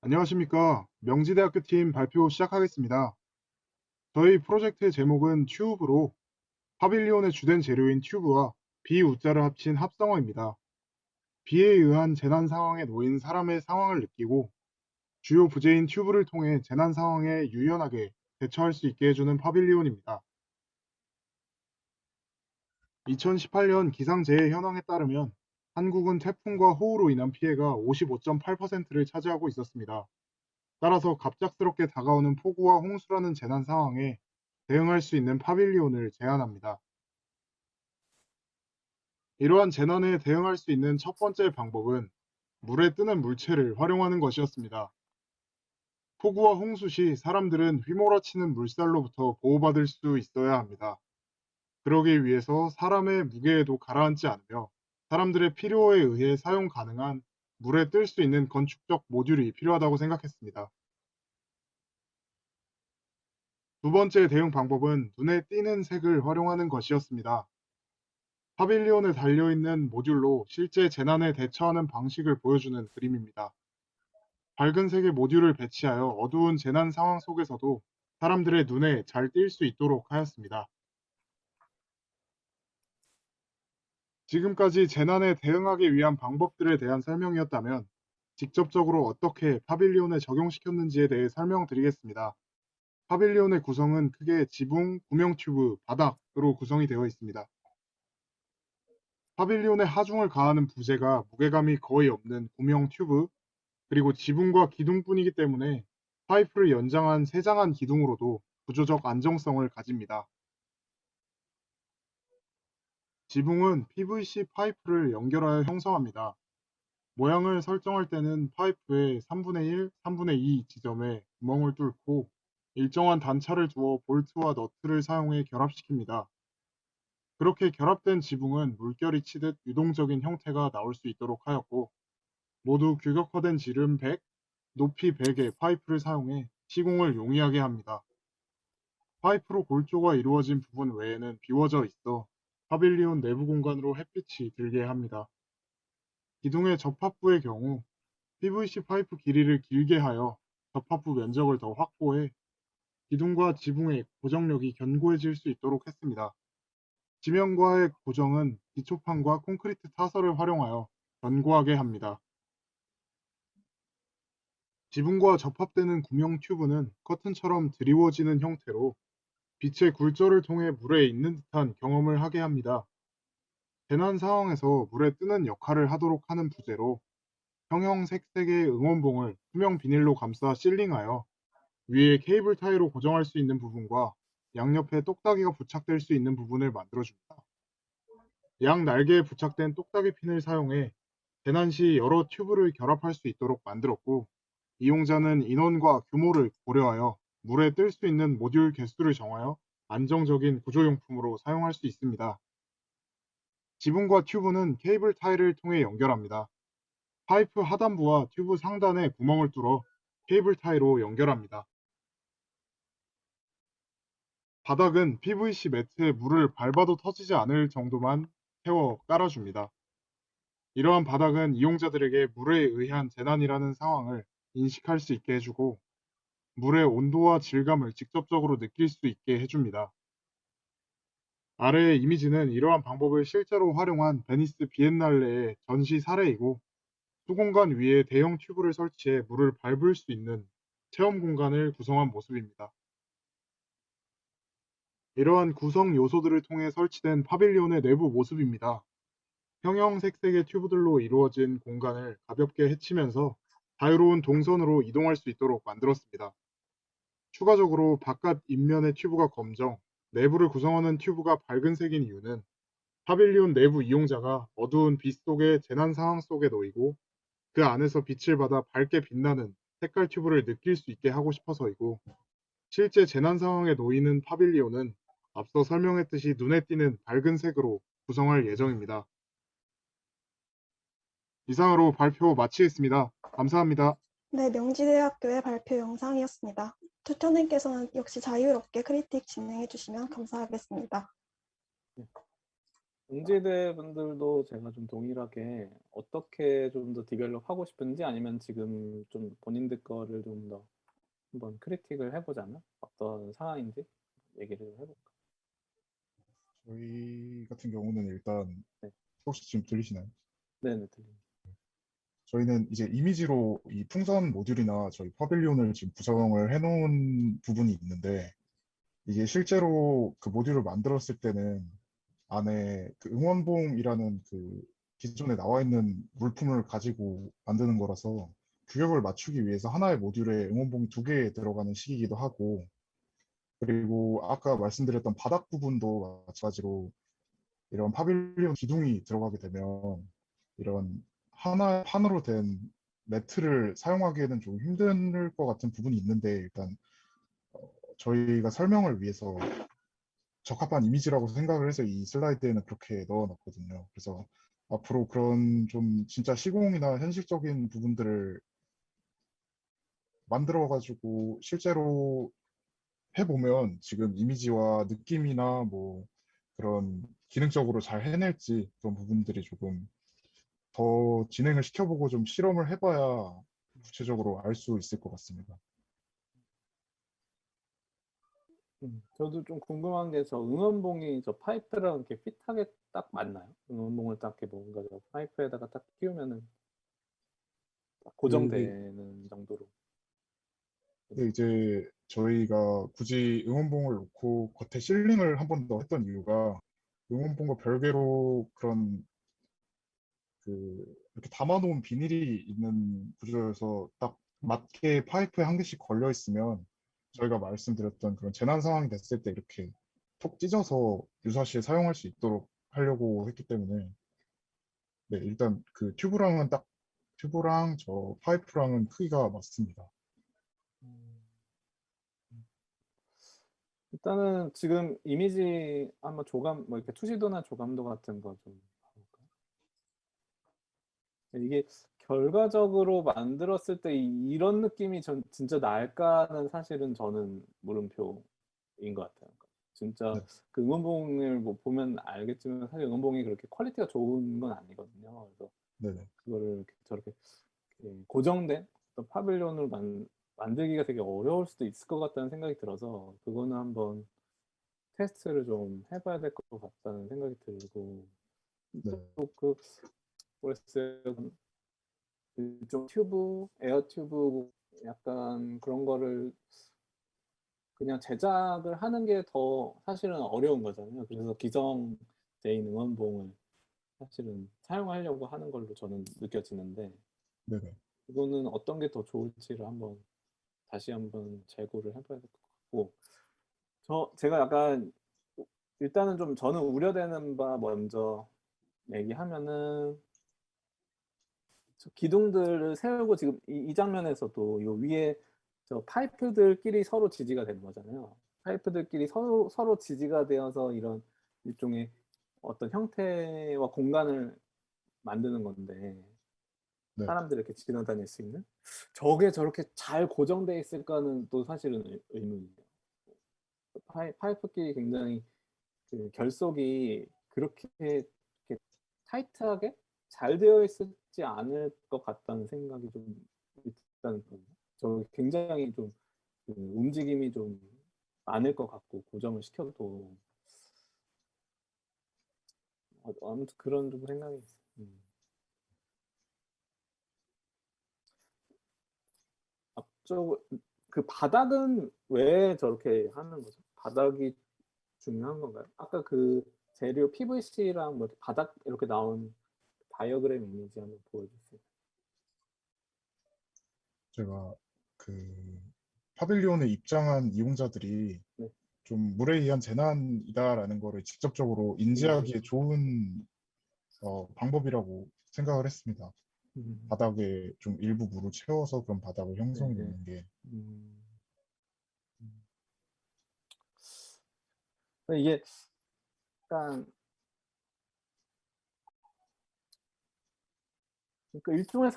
안녕하십니까. 명지대학교 팀 발표 시작하겠습니다. 저희 프로젝트의 제목은 튜브로 파빌리온의 주된 재료인 튜브와 비우자를 합친 합성어입니다. 비에 의한 재난 상황에 놓인 사람의 상황을 느끼고 주요 부재인 튜브를 통해 재난 상황에 유연하게 대처할 수 있게 해주는 파빌리온입니다. 2018년 기상재해 현황에 따르면 한국은 태풍과 호우로 인한 피해가 55.8%를 차지하고 있었습니다. 따라서 갑작스럽게 다가오는 폭우와 홍수라는 재난 상황에 대응할 수 있는 파빌리온을 제안합니다. 이러한 재난에 대응할 수 있는 첫 번째 방법은 물에 뜨는 물체를 활용하는 것이었습니다. 폭우와 홍수 시 사람들은 휘몰아치는 물살로부터 보호받을 수 있어야 합니다. 그러기 위해서 사람의 무게에도 가라앉지 않으며 사람들의 필요에 의해 사용 가능한 물에 뜰 수 있는 건축적 모듈이 필요하다고 생각했습니다. 두 번째 대응 방법은 눈에 띄는 색을 활용하는 것이었습니다. 파빌리온에 달려있는 모듈로 실제 재난에 대처하는 방식을 보여주는 그림입니다. 밝은 색의 모듈을 배치하여 어두운 재난 상황 속에서도 사람들의 눈에 잘 띌 수 있도록 하였습니다. 지금까지 재난에 대응하기 위한 방법들에 대한 설명이었다면 직접적으로 어떻게 파빌리온에 적용시켰는지에 대해 설명드리겠습니다. 파빌리온의 구성은 크게 지붕, 구명 튜브, 바닥으로 구성이 되어 있습니다. 파빌리온의 하중을 가하는 부재가 무게감이 거의 없는 구명 튜브, 그리고 지붕과 기둥뿐이기 때문에 파이프를 연장한 세장한 기둥으로도 구조적 안정성을 가집니다. 지붕은 PVC 파이프를 연결하여 형성합니다. 모양을 설정할 때는 파이프의 3분의 1, 3분의 2 지점에 구멍을 뚫고 일정한 단차를 두어 볼트와 너트를 사용해 결합시킵니다. 그렇게 결합된 지붕은 물결이 치듯 유동적인 형태가 나올 수 있도록 하였고, 모두 규격화된 지름 100, 높이 100의 파이프를 사용해 시공을 용이하게 합니다. 파이프로 골조가 이루어진 부분 외에는 비워져 있어 파빌리온 내부 공간으로 햇빛이 들게 합니다. 기둥의 접합부의 경우 PVC 파이프 길이를 길게 하여 접합부 면적을 더 확보해 기둥과 지붕의 고정력이 견고해질 수 있도록 했습니다. 지면과의 고정은 기초판과 콘크리트 타설을 활용하여 견고하게 합니다. 지붕과 접합되는 구명 튜브는 커튼처럼 드리워지는 형태로 빛의 굴절을 통해 물에 있는 듯한 경험을 하게 합니다. 재난 상황에서 물에 뜨는 역할을 하도록 하는 부재로 형형색색의 응원봉을 투명 비닐로 감싸 실링하여 위에 케이블 타이로 고정할 수 있는 부분과 양옆에 똑딱이가 부착될 수 있는 부분을 만들어줍니다. 양 날개에 부착된 똑딱이 핀을 사용해 재난 시 여러 튜브를 결합할 수 있도록 만들었고, 이용자는 인원과 규모를 고려하여 물에 뜰 수 있는 모듈 개수를 정하여 안정적인 구조용품으로 사용할 수 있습니다. 지붕과 튜브는 케이블 타이를 통해 연결합니다. 파이프 하단부와 튜브 상단에 구멍을 뚫어 케이블 타이로 연결합니다. 바닥은 PVC 매트에 물을 밟아도 터지지 않을 정도만 세워 깔아줍니다. 이러한 바닥은 이용자들에게 물에 의한 재난이라는 상황을 인식할 수 있게 해주고 물의 온도와 질감을 직접적으로 느낄 수 있게 해줍니다. 아래의 이미지는 이러한 방법을 실제로 활용한 베니스 비엔날레의 전시 사례이고, 수공간 위에 대형 튜브를 설치해 물을 밟을 수 있는 체험 공간을 구성한 모습입니다. 이러한 구성 요소들을 통해 설치된 파빌리온의 내부 모습입니다. 형형색색의 튜브들로 이루어진 공간을 가볍게 헤치면서 자유로운 동선으로 이동할 수 있도록 만들었습니다. 추가적으로 바깥 입면의 튜브가 검정, 내부를 구성하는 튜브가 밝은 색인 이유는 파빌리온 내부 이용자가 어두운 빛 속의 재난 상황 속에 놓이고 그 안에서 빛을 받아 밝게 빛나는 색깔 튜브를 느낄 수 있게 하고 싶어서이고, 실제 재난 상황에 놓이는 파빌리온은 앞서 설명했듯이 눈에 띄는 밝은 색으로 구성할 예정입니다. 이상으로 발표 마치겠습니다. 감사합니다. 네, 명지대학교의 발표 영상이었습니다. 튜터님께서는 역시 자유롭게 크리틱 진행해 주시면 감사하겠습니다. 응지대 분들도 제가 좀 동일하게 어떻게 좀 더 디벨롭 하고 싶은지 아니면 지금 좀 본인들 거를 좀 더 한번 크리틱을 해보자면 어떤 상황인지 얘기를 해볼까? 저희 같은 경우는 일단 네. 혹시 지금 들리시나요? 네네, 들립니다. 저희는 이제 이미지로 이 풍선 모듈이나 저희 파빌리온을 지금 구성을 해놓은 부분이 있는데 이게 실제로 그 모듈을 만들었을 때는 안에 그 응원봉이라는 그 기존에 나와 있는 물품을 가지고 만드는 거라서 규격을 맞추기 위해서 하나의 모듈에 응원봉이 두 개 들어가는 식이기도 하고 그리고 아까 말씀드렸던 바닥 부분도 마찬가지로 이런 파빌리온 기둥이 들어가게 되면 이런 하나의 판으로 된 매트를 사용하기에는 좀 힘들 것 같은 부분이 있는데 일단 저희가 설명을 위해서 적합한 이미지라고 생각을 해서 이 슬라이드에는 그렇게 넣어놨거든요. 그래서 앞으로 그런 좀 진짜 시공이나 현실적인 부분들을 만들어가지고 실제로 해보면 지금 이미지와 느낌이나 뭐 그런 기능적으로 잘 해낼지 그런 부분들이 조금 더 진행을 시켜보고 좀 실험을 해봐야 구체적으로 알 수 있을 것 같습니다. 저도 좀 궁금한 게 저 응원봉이 저 파이프랑 이렇게 핏하게 딱 맞나요? 응원봉을 딱 이렇게 뭔가 저 파이프에다가 딱 끼우면은 딱 고정되는 정도로. 근데 이제 저희가 굳이 응원봉을 놓고 겉에 실링을 한 번 더 했던 이유가 응원봉과 별개로 그런 그 이렇게 담아놓은 비닐이 있는 구조여서 딱 맞게 파이프에 한 개씩 걸려 있으면 저희가 말씀드렸던 그런 재난 상황이 됐을 때 이렇게 톡 찢어서 유사시에 사용할 수 있도록 하려고 했기 때문에 네, 일단 그 튜브랑은 딱 튜브랑 저 파이프랑은 크기가 맞습니다. 일단은 지금 이미지 한번 조감 뭐 이렇게 투시도나 조감도 같은 거 좀 봐볼까요? 이게 결과적으로 만들었을 때 이런 느낌이 전 진짜 날까는 사실은 저는 물음표인 것 같아요. 진짜 네. 그 응원봉을 뭐 보면 알겠지만 사실 응원봉이 그렇게 퀄리티가 좋은 건 아니거든요. 그래서 네네. 그거를 이렇게 저렇게 고정된 어떤 파빌리온으로 만들기가 되게 어려울 수도 있을 것 같다는 생각이 들어서 그거는 한번 테스트를 좀 해봐야 될 것 같다는 생각이 들고 네. 또그 모르겠어요. 좀 튜브, 에어 튜브 약간 그런 거를 그냥 제작을 하는 게 더 사실은 어려운 거잖아요. 그래서 기성돼 있는 응원봉을 사실은 사용하려고 하는 걸로 저는 느껴지는데 네네. 이거는 어떤 게 더 좋을지를 한번 다시 한번 재고를 해봐야 될 것 같고 제가 약간 일단은 좀 저는 우려되는 바 먼저 얘기하면은 기둥들을 세우고 지금 이 장면에서도 요 위에 저 파이프들끼리 서로 지지가 되는 거잖아요. 파이프들끼리 서로 지지가 되어서 이런 일종의 어떤 형태와 공간을 만드는 건데 네. 사람들이 이렇게 지나다닐 수 있는 저게 저렇게 잘 고정돼 있을까는 또 사실은 의문이에요. 파이프끼리 굉장히 그 결속이 그렇게 이렇게 타이트하게 잘 되어 있지 않을 것 같다는 생각이 좀 일단은 들어요. 저 굉장히 좀그 움직임이 좀 많을 것 같고 고정을 시켜도 아무튼 그런 좀 생각이 있어요. 앞쪽 그 바닥은 왜 저렇게 하는 거죠? 바닥이 중요한 건가요? 아까 그 재료 PVC랑 뭐 이렇게 바닥 이렇게 나온 다이어그램 이미지 한번 보여주세요. 제가 그 파빌리온에 입장한 이용자들이 네. 좀 물에 의한 재난이다라는 거를 직접적으로 인지하기에 좋은 방법이라고 생각을 했습니다. 바닥에 좀 일부 물을 채워서 그런 바닥을 형성해 네, 네. 놓는 게 이게 약간 그 일종의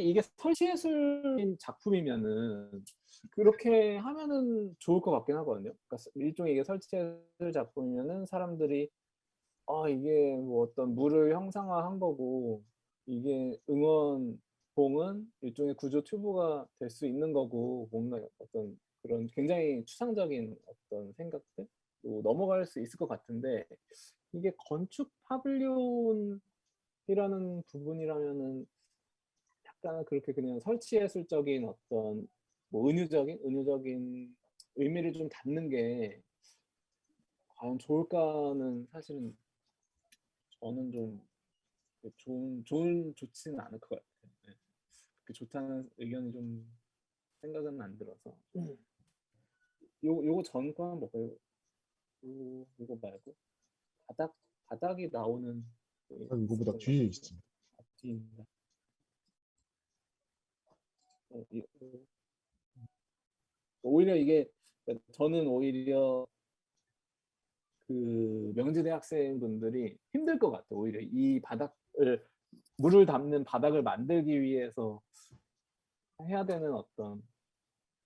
이게 설치예술인 작품이면은 그렇게 하면은 좋을 것 같긴 하거든요. 그러니까 일종의 이게 설치예술 작품이면은 사람들이 이게 뭐 어떤 물을 형상화한 거고 이게 응원봉은 일종의 구조 튜브가 될 수 있는 거고 뭔가 어떤 그런 굉장히 추상적인 어떤 생각들 또 넘어갈 수 있을 것 같은데 이게 건축 파빌리온이라는 부분이라면은 약간 그렇게 그냥 설치 예술적인 어떤 뭐 은유적인 의미를 좀 담는 게 과연 좋을까는 사실은 저는 좀 좋지는 않을 것 같아요. 네. 그렇게 좋다는 의견이 좀 생각은 안 들어서. 요거 전 거 한번 볼까요? 요거 말고 바닥이 나오는 게 이거보다 있었던 것 뒤에 같은데 있습니다. 앞뒤인가? 오히려 이게 저는 오히려 그 명지대 학생분들이 힘들 것 같아요. 오히려 이 바닥을 물을 담는 바닥을 만들기 위해서 해야 되는 어떤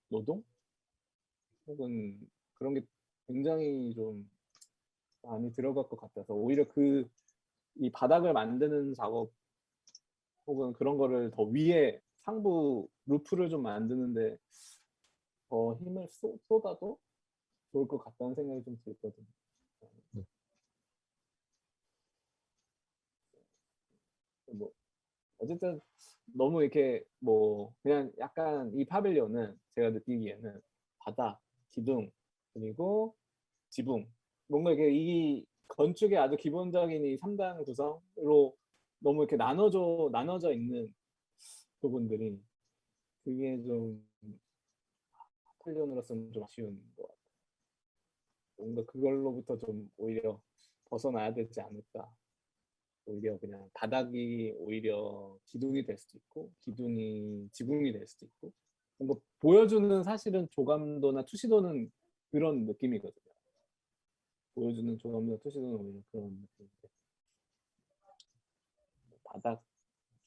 노동 혹은 그런 게 굉장히 좀 많이 들어갈 것 같아서 오히려 이 바닥을 만드는 작업 혹은 그런 거를 더 위에 상부 루프를 좀 만드는데 더 힘을 쏟아도 좋을 것 같다는 생각이 좀 들거든요. 네. 뭐 어쨌든 너무 이렇게 뭐 그냥 약간 이 파빌리온은 제가 느끼기에는 바닥, 기둥 그리고 지붕 뭔가 이게 이 건축의 아주 기본적인 이 3단 구성으로 너무 이렇게 나눠져 있는 부분들이 그게 좀 파빌리온으로서는 좀 아쉬운 것 같아요. 뭔가 그걸로부터 좀 오히려 벗어나야 되지 않을까. 오히려 그냥 바닥이 오히려 기둥이 될 수도 있고 기둥이 지붕이 될 수도 있고 뭔가 보여주는 사실은 조감도나 투시도는 그런 느낌이거든요. 보여주는 조감도나 투시도는 오히려 그런 느낌인데 바닥,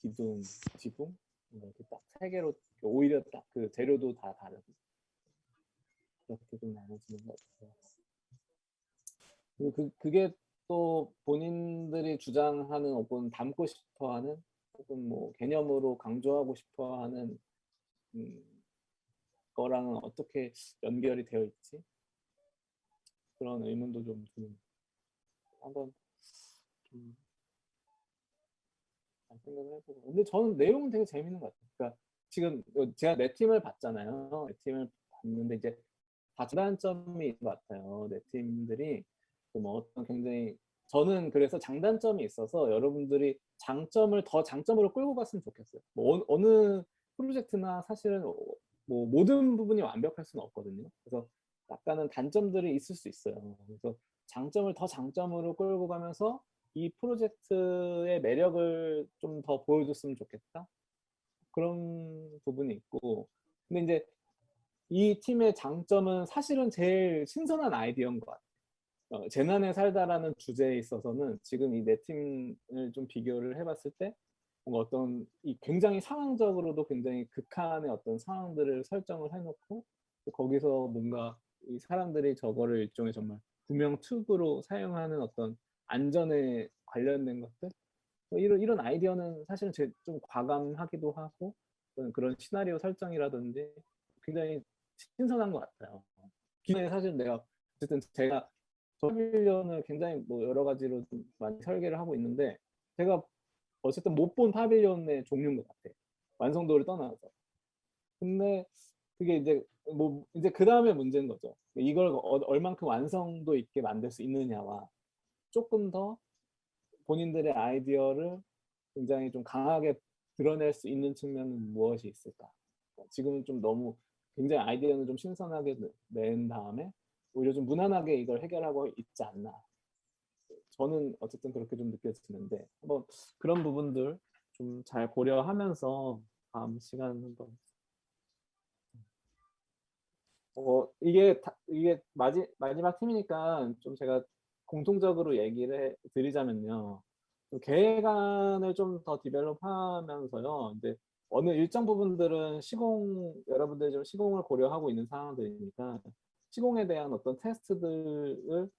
기둥, 지붕 이렇게 딱 세 개로 오히려 딱 그 재료도 다 다르고 그렇게 좀 나눠지는 것 같아요. 그리고 그게 또 본인들이 주장하는 혹은 담고 싶어하는 혹은 뭐 개념으로 강조하고 싶어하는 거랑은 어떻게 연결이 되어 있지? 그런 의문도 좀 드는. 한번 좀 생각을 해보고. 근데 저는 내용은 되게 재밌는 것 같아요. 그러니까 지금 제가 네 팀을 봤잖아요. 네 팀을 봤는데 이제 다 장단점이 있는 것 같아요. 네 팀들이 뭐 어떤 굉장히 저는 그래서 장단점이 있어서 여러분들이 더 장점으로 끌고 갔으면 좋겠어요. 뭐 어느 프로젝트나 사실은 뭐 모든 부분이 완벽할 수는 없거든요. 그래서 약간은 단점들이 있을 수 있어요. 그래서 장점을 더 장점으로 끌고 가면서 이 프로젝트의 매력을 좀 더 보여줬으면 좋겠다. 그런 부분이 있고. 근데 이제 이 팀의 장점은 사실은 제일 신선한 아이디어인 것 같아요. 재난에 살다라는 주제에 있어서는 지금 이 네 팀을 좀 비교를 해봤을 때 뭔가 어떤 이 굉장히 상황적으로도 굉장히 극한의 어떤 상황들을 설정을 해놓고 거기서 뭔가 이 사람들이 저거를 일종의 정말 구명 튜브로 사용하는 어떤 안전에 관련된 것들 뭐 이런 아이디어는 사실은 좀 과감하기도 하고 그런 시나리오 설정이라든지 굉장히 신선한 것 같아요. 기존에 사실 내가 어쨌든 제가 파빌리온을 굉장히 뭐 여러 가지로 좀 많이 설계를 하고 있는데 제가 어쨌든 못 본 파빌리온의 종류인 것 같아. 완성도를 떠나서. 근데 그게 이제 뭐 이제 그 다음에 문제인 거죠. 이걸 얼만큼 완성도 있게 만들 수 있느냐와 조금 더 본인들의 아이디어를 굉장히 좀 강하게 드러낼 수 있는 측면은 무엇이 있을까? 지금은 좀 너무 굉장히 아이디어는 좀 신선하게 낸 다음에 오히려 좀 무난하게 이걸 해결하고 있지 않나. 저는 어쨌든 그렇게 좀 느껴지는데 한번 그런 부분들 좀 잘 고려하면서 다음 시간 한번 이게 마지막 팀이니까 좀 제가 공통적으로 얘기를 드리자면요. 계획안을 좀 더 디벨롭하면서요. 이제 어느 일정 부분들은 여러분들이 좀 시공을 고려하고 있는 상황들이니까 시공에 대한 어떤 테스트들을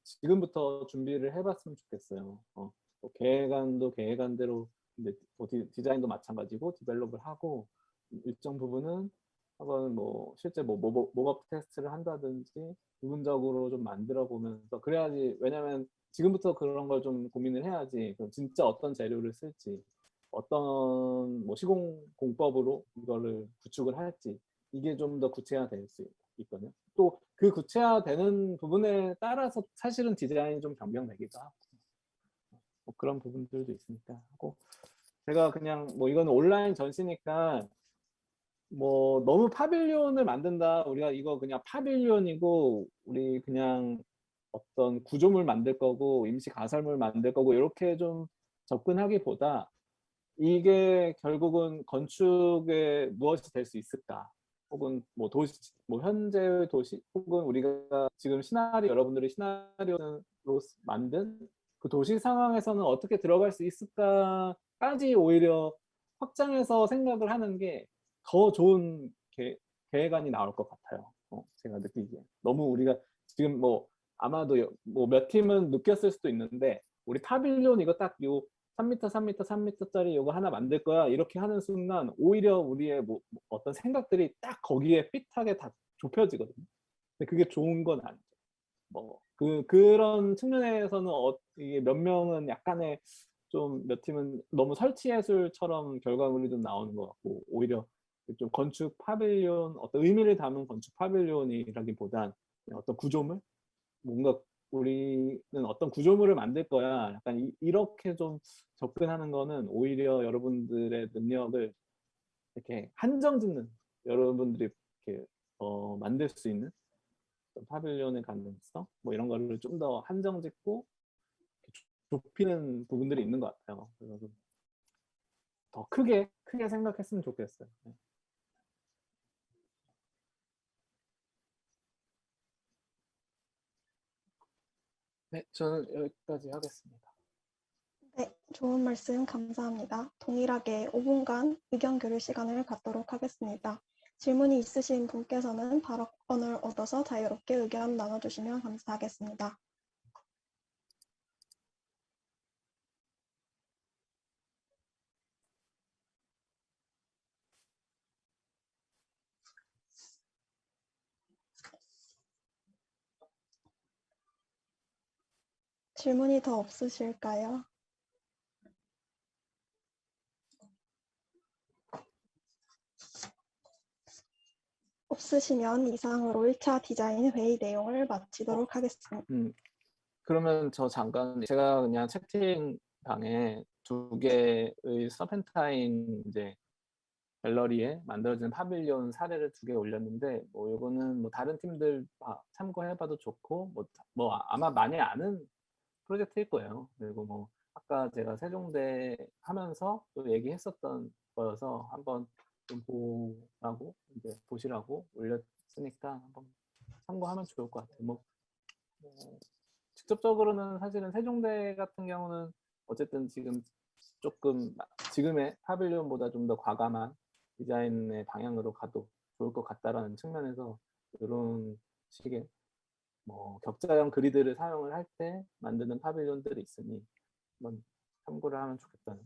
지금부터 준비를 해봤으면 좋겠어요. 뭐 계획안도 계획안대로 이제 디자인도 마찬가지고 디벨롭을 하고 일정 부분은 한번 뭐 실제 뭐 모업 테스트를 한다든지 부분적으로 좀 만들어 보면서 그래야지. 왜냐면 지금부터 그런 걸 좀 고민을 해야지 그럼 진짜 어떤 재료를 쓸지 어떤 뭐 시공 공법으로 이거를 구축을 할지 이게 좀 더 구체화될 수 있거든요. 또 그 구체화되는 부분에 따라서 사실은 디자인이 좀 변경되기도 하고 뭐 그런 부분들도 있으니까 하고 제가 그냥 뭐 이거는 온라인 전시니까 뭐 너무 파빌리온을 만든다 우리가 이거 그냥 파빌리온이고 우리 그냥 어떤 구조물 만들 거고 임시 가설물 만들 거고 이렇게 좀 접근하기보다 이게 결국은 건축에 무엇이 될 수 있을까? 혹은 뭐 도시, 뭐 현재의 도시, 혹은 우리가 지금 시나리오, 여러분들이 시나리오로 만든 그 도시 상황에서는 어떻게 들어갈 수 있을까까지 오히려 확장해서 생각을 하는 게 더 좋은 계획안이 나올 것 같아요. 제가 느끼기에. 너무 우리가 지금 뭐 아마도 뭐 몇 팀은 느꼈을 수도 있는데 우리 파빌리온 이거 딱 요 3m, 3m, 3m짜리 이거 하나 만들 거야. 이렇게 하는 순간 오히려 우리의 뭐 어떤 생각들이 딱 거기에 핏하게 다 좁혀지거든요. 근데 그게 좋은 건 아니죠. 뭐 그런 측면에서는 이게 몇 명은 약간의 좀 몇 팀은 너무 설치 예술처럼 결과물이 좀 나오는 것 같고 오히려 좀 건축 파빌리온 어떤 의미를 담은 건축 파빌리온이라기보단 어떤 구조물 뭔가 우리는 어떤 구조물을 만들 거야. 약간 이렇게 좀 접근하는 거는 오히려 여러분들의 능력을 이렇게 한정 짓는 여러분들이 이렇게 만들 수 있는 파빌리온의 가능성 뭐 이런 거를 좀 더 한정 짓고 좁히는 부분들이 있는 것 같아요. 그래서 좀 더 크게 생각했으면 좋겠어요. 네. 네, 저는 여기까지 하겠습니다. 네, 좋은 말씀 감사합니다. 동일하게 5분간 의견 교류 시간을 갖도록 하겠습니다. 질문이 있으신 분께서는 발언을 얻어서 자유롭게 의견 나눠주시면 감사하겠습니다. 질문이 더 없으실까요? 없으시면 이상으로 1차 디자인 회의 내용을 마치도록 하겠습니다. 그러면 저 잠깐 제가 그냥 채팅방에 2개의 서펜타인 이제 갤러리에 만들어진 파빌리온 사례를 2개 올렸는데 뭐 이거는 뭐 다른 팀들 참고해봐도 좋고 뭐 아마 많이 아는 프로젝트일 거예요. 그리고 뭐 아까 제가 세종대 하면서 또 얘기했었던 거여서 한번 좀 보시라고 올렸으니까 한번 참고하면 좋을 것 같아요. 뭐 직접적으로는 사실은 세종대 같은 경우는 어쨌든 지금 조금 지금의 파빌리온보다 좀 더 과감한 디자인의 방향으로 가도 좋을 것 같다라는 측면에서 이런 식의 뭐 격자형 그리드를 사용을 할 때 만드는 파빌리온들이 있으니 한번 참고를 하면 좋겠다는